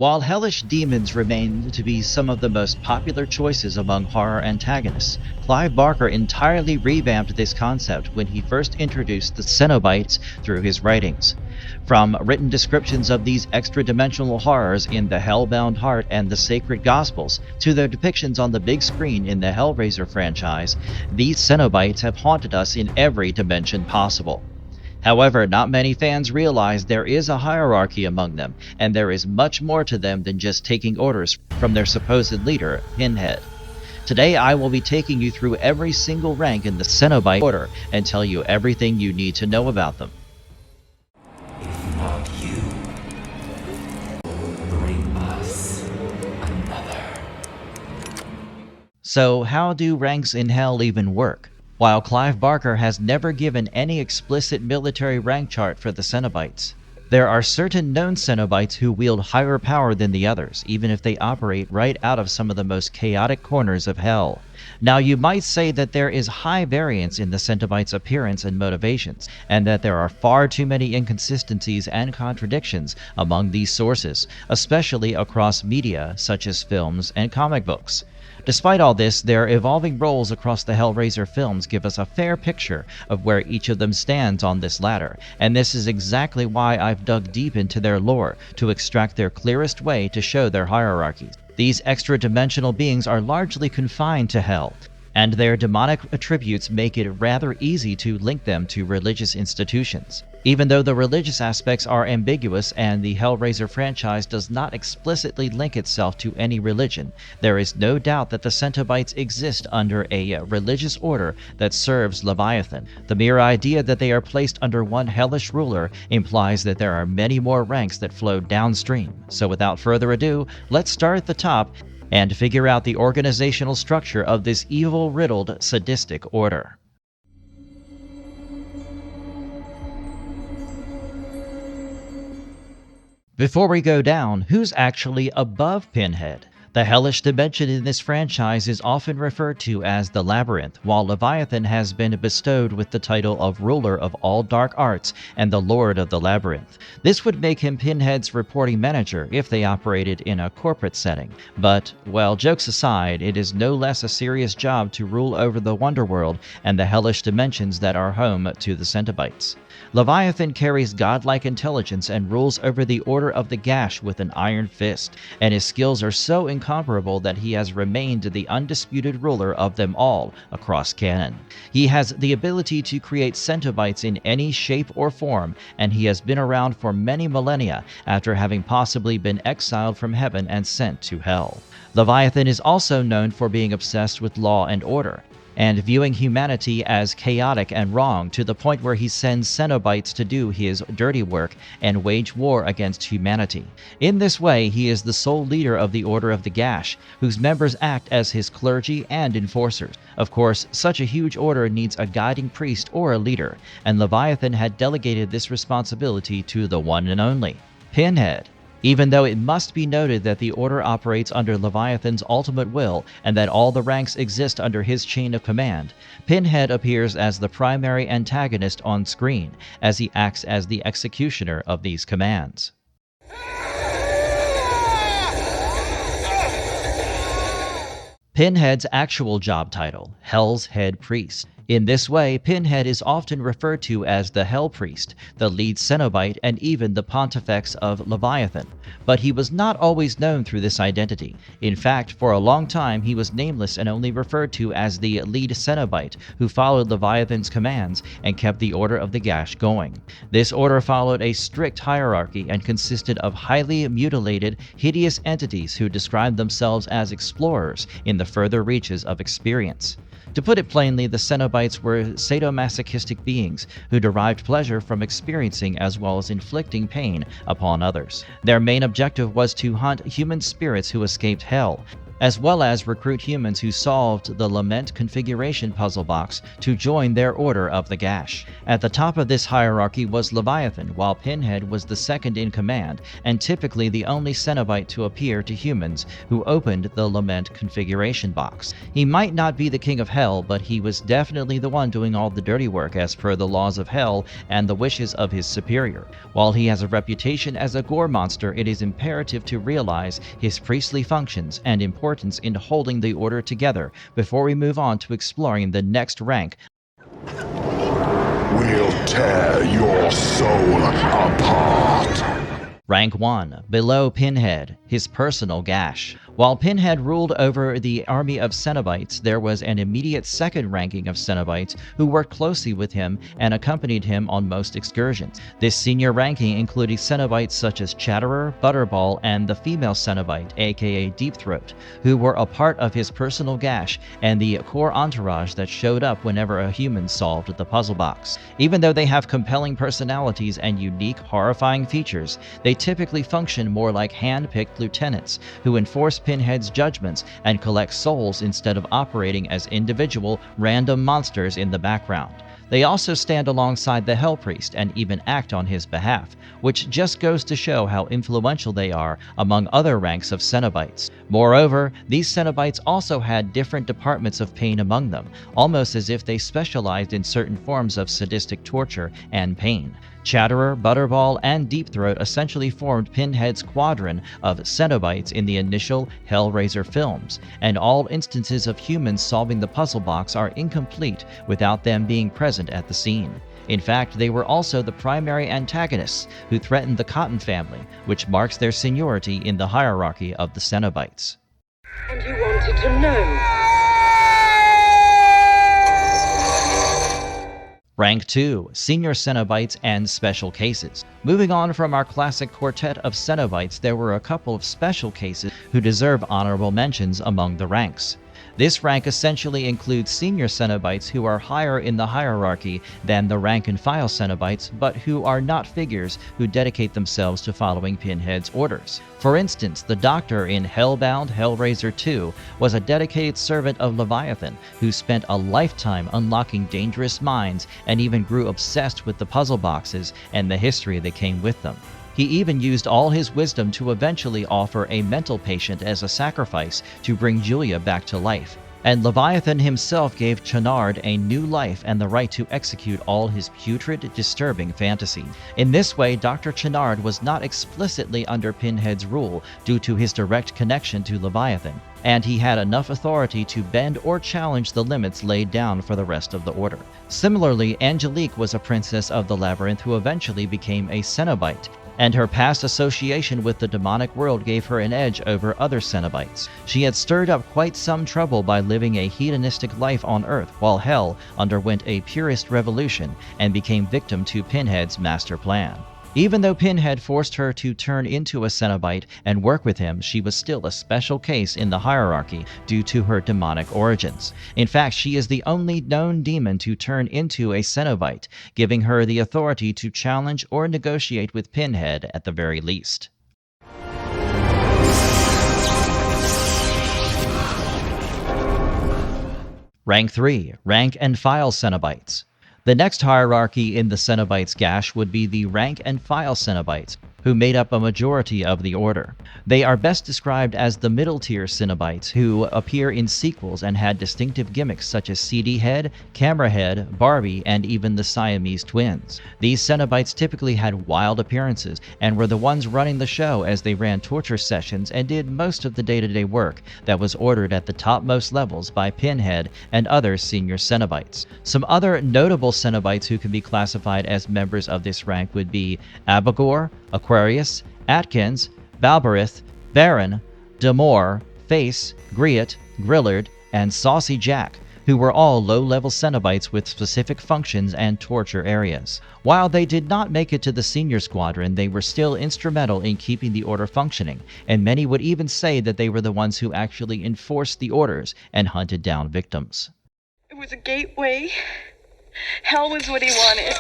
While hellish demons remain to be some of the most popular choices among horror antagonists, Clive Barker entirely revamped this concept when he first introduced the Cenobites through his writings. From written descriptions of these extra-dimensional horrors in the Hellbound Heart and the Sacred Gospels, to their depictions on the big screen in the Hellraiser franchise, these Cenobites have haunted us in every dimension possible. However, not many fans realize there is a hierarchy among them, and there is much more to them than just taking orders from their supposed leader, Pinhead. Today I will be taking you through every single rank in the Cenobite Order and tell you everything you need to know about them. If not you, bring us another. So how do ranks in Hell even work? While Clive Barker has never given any explicit military rank chart for the Cenobites, there are certain known Cenobites who wield higher power than the others, even if they operate right out of some of the most chaotic corners of Hell. Now you might say that there is high variance in the Cenobites' appearance and motivations, and that there are far too many inconsistencies and contradictions among these sources, especially across media such as films and comic books. Despite all this, their evolving roles across the Hellraiser films give us a fair picture of where each of them stands on this ladder, and this is exactly why I've dug deep into their lore to extract their clearest way to show their hierarchies. These extra-dimensional beings are largely confined to Hell, and their demonic attributes make it rather easy to link them to religious institutions. Even though the religious aspects are ambiguous and the Hellraiser franchise does not explicitly link itself to any religion, there is no doubt that the Cenobites exist under a religious order that serves Leviathan. The mere idea that they are placed under one hellish ruler implies that there are many more ranks that flow downstream. So without further ado, let's start at the top and figure out the organizational structure of this evil-riddled, sadistic order. Before we go down, who's actually above Pinhead? The hellish dimension in this franchise is often referred to as the Labyrinth, while Leviathan has been bestowed with the title of Ruler of all Dark Arts and the Lord of the Labyrinth. This would make him Pinhead's reporting manager if they operated in a corporate setting. But, well, jokes aside, it is no less a serious job to rule over the Wonderworld and the hellish dimensions that are home to the Cenobites. Leviathan carries godlike intelligence and rules over the Order of the Gash with an iron fist, and his skills are so incomparable that he has remained the undisputed ruler of them all across canon. He has the ability to create Cenobites in any shape or form, and he has been around for many millennia after having possibly been exiled from heaven and sent to hell. Leviathan is also known for being obsessed with law and order, and viewing humanity as chaotic and wrong to the point where he sends Cenobites to do his dirty work and wage war against humanity. In this way, he is the sole leader of the Order of the Gash, whose members act as his clergy and enforcers. Of course, such a huge order needs a guiding priest or a leader, and Leviathan had delegated this responsibility to the one and only Pinhead. Even though it must be noted that the Order operates under Leviathan's ultimate will and that all the ranks exist under his chain of command, Pinhead appears as the primary antagonist on screen, as he acts as the executioner of these commands. Pinhead's actual job title, Hell's Head Priest. In this way, Pinhead is often referred to as the Hell Priest, the lead Cenobite, and even the Pontifex of Leviathan. But he was not always known through this identity. In fact, for a long time he was nameless and only referred to as the lead Cenobite, who followed Leviathan's commands and kept the Order of the Gash going. This order followed a strict hierarchy and consisted of highly mutilated, hideous entities who described themselves as explorers in the further reaches of experience. To put it plainly, the Cenobites were sadomasochistic beings who derived pleasure from experiencing as well as inflicting pain upon others. Their main objective was to hunt human spirits who escaped hell, as well as recruit humans who solved the Lament configuration puzzle box to join their order of the Gash. At the top of this hierarchy was Leviathan, while Pinhead was the second in command, and typically the only Cenobite to appear to humans who opened the Lament configuration box. He might not be the king of hell, but he was definitely the one doing all the dirty work as per the laws of hell and the wishes of his superior. While he has a reputation as a gore monster, it is imperative to realize his priestly functions and importance in holding the order together before we move on to exploring the next rank. We'll tear your soul apart. Rank 1, below Pinhead, his personal Gash. While Pinhead ruled over the army of Cenobites, there was an immediate second ranking of Cenobites who worked closely with him and accompanied him on most excursions. This senior ranking included Cenobites such as Chatterer, Butterball, and the female Cenobite, aka Deep Throat, who were a part of his personal Gash and the core entourage that showed up whenever a human solved the puzzle box. Even though they have compelling personalities and unique, horrifying features, they typically function more like hand-picked lieutenants who enforce Pinhead's judgments and collect souls instead of operating as individual, random monsters in the background. They also stand alongside the Hell Priest and even act on his behalf, which just goes to show how influential they are among other ranks of Cenobites. Moreover, these Cenobites also had different departments of pain among them, almost as if they specialized in certain forms of sadistic torture and pain. Chatterer, Butterball, and Deep Throat essentially formed Pinhead's squadron of Cenobites in the initial Hellraiser films, and all instances of humans solving the puzzle box are incomplete without them being present at the scene. In fact, they were also the primary antagonists who threatened the Cotton family, which marks their seniority in the hierarchy of the Cenobites. And you wanted to know? Rank 2, Senior Cenobites and Special Cases. Moving on from our classic quartet of Cenobites, there were a couple of special cases who deserve honorable mentions among the ranks. This rank essentially includes senior Cenobites who are higher in the hierarchy than the rank-and-file Cenobites, but who are not figures who dedicate themselves to following Pinhead's orders. For instance, the Doctor in Hellbound Hellraiser 2 was a dedicated servant of Leviathan who spent a lifetime unlocking dangerous minds and even grew obsessed with the puzzle boxes and the history that came with them. He even used all his wisdom to eventually offer a mental patient as a sacrifice to bring Julia back to life. And Leviathan himself gave Channard a new life and the right to execute all his putrid, disturbing fantasies. In this way, Dr. Channard was not explicitly under Pinhead's rule due to his direct connection to Leviathan, and he had enough authority to bend or challenge the limits laid down for the rest of the Order. Similarly, Angelique was a princess of the Labyrinth who eventually became a Cenobite, and her past association with the demonic world gave her an edge over other Cenobites. She had stirred up quite some trouble by living a hedonistic life on Earth, while Hell underwent a purist revolution and became victim to Pinhead's master plan. Even though Pinhead forced her to turn into a Cenobite and work with him, she was still a special case in the hierarchy due to her demonic origins. In fact, she is the only known demon to turn into a Cenobite, giving her the authority to challenge or negotiate with Pinhead at the very least. Rank 3, Rank and File Cenobites. The next hierarchy in the Cenobites' Gash would be the Rank and File Cenobites, who made up a majority of the Order. They are best described as the middle-tier Cenobites who appear in sequels and had distinctive gimmicks such as CD Head, Camera Head, Barbie, and even the Siamese twins. These Cenobites typically had wild appearances and were the ones running the show as they ran torture sessions and did most of the day-to-day work that was ordered at the topmost levels by Pinhead and other senior Cenobites. Some other notable Cenobites who can be classified as members of this rank would be Abagor, Aquarius, Atkins, Balberith, Baron, Demore, Face, Griot, Grillard, and Saucy Jack, who were all low-level Cenobites with specific functions and torture areas. While they did not make it to the senior squadron, they were still instrumental in keeping the Order functioning, and many would even say that they were the ones who actually enforced the orders and hunted down victims. It was a gateway. Hell was what he wanted.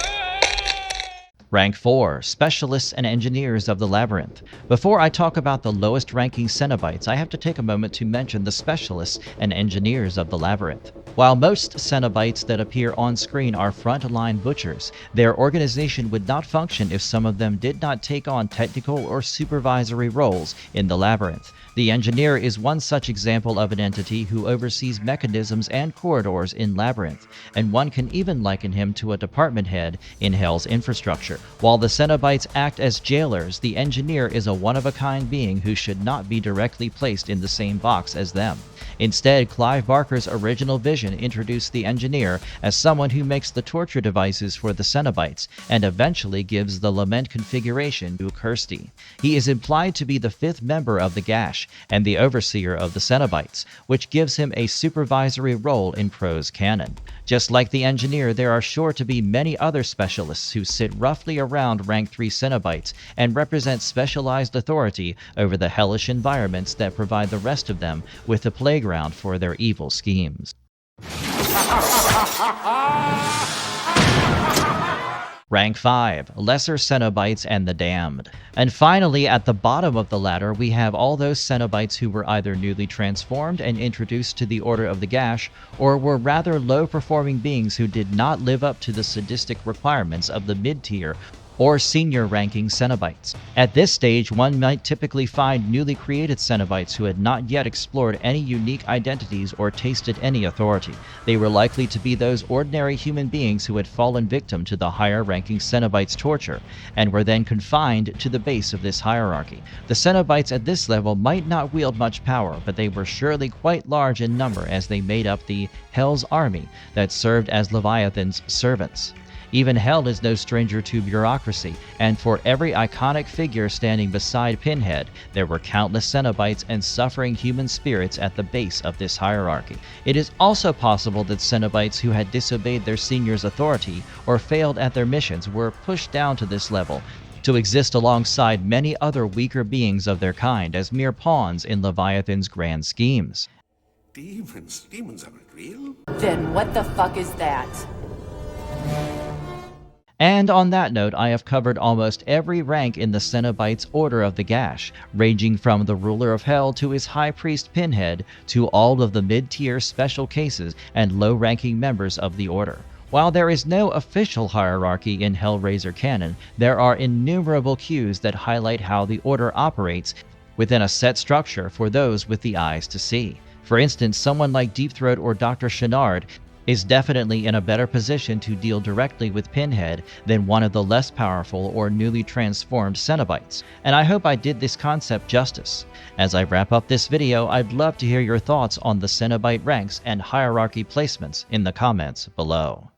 Rank 4, Specialists and Engineers of the Labyrinth. Before I talk about the lowest ranking Cenobites, I have to take a moment to mention the Specialists and Engineers of the Labyrinth. While most Cenobites that appear on screen are frontline butchers, their organization would not function if some of them did not take on technical or supervisory roles in the Labyrinth. The Engineer is one such example of an entity who oversees mechanisms and corridors in Labyrinth, and one can even liken him to a department head in Hell's infrastructure. While the Cenobites act as jailers, the Engineer is a one-of-a-kind being who should not be directly placed in the same box as them. Instead, Clive Barker's original vision introduced the Engineer as someone who makes the torture devices for the Cenobites, and eventually gives the Lament configuration to Kirsty. He is implied to be the fifth member of the Gash, and the overseer of the Cenobites, which gives him a supervisory role in prose canon. Just like the Engineer, there are sure to be many other specialists who sit roughly around rank 3 Cenobites and represent specialized authority over the hellish environments that provide the rest of them with a playground for their evil schemes. Rank 5, Lesser Cenobites and the Damned. And finally, at the bottom of the ladder, we have all those Cenobites who were either newly transformed and introduced to the Order of the Gash, or were rather low-performing beings who did not live up to the sadistic requirements of the mid-tier or senior-ranking Cenobites. At this stage, one might typically find newly created Cenobites who had not yet explored any unique identities or tasted any authority. They were likely to be those ordinary human beings who had fallen victim to the higher-ranking Cenobites' torture, and were then confined to the base of this hierarchy. The Cenobites at this level might not wield much power, but they were surely quite large in number as they made up the Hell's army that served as Leviathan's servants. Even Hell is no stranger to bureaucracy, and for every iconic figure standing beside Pinhead, there were countless Cenobites and suffering human spirits at the base of this hierarchy. It is also possible that Cenobites who had disobeyed their senior's authority or failed at their missions were pushed down to this level to exist alongside many other weaker beings of their kind as mere pawns in Leviathan's grand schemes. Demons? Demons aren't real? Then what the fuck is that? And on that note, I have covered almost every rank in the Cenobites' Order of the Gash, ranging from the Ruler of Hell to his High Priest Pinhead, to all of the mid-tier special cases and low-ranking members of the Order. While there is no official hierarchy in Hellraiser canon, there are innumerable cues that highlight how the Order operates within a set structure for those with the eyes to see. For instance, someone like Deep Throat or Dr. Chenard is definitely in a better position to deal directly with Pinhead than one of the less powerful or newly transformed Cenobites, and I hope I did this concept justice. As I wrap up this video, I'd love to hear your thoughts on the Cenobite ranks and hierarchy placements in the comments below.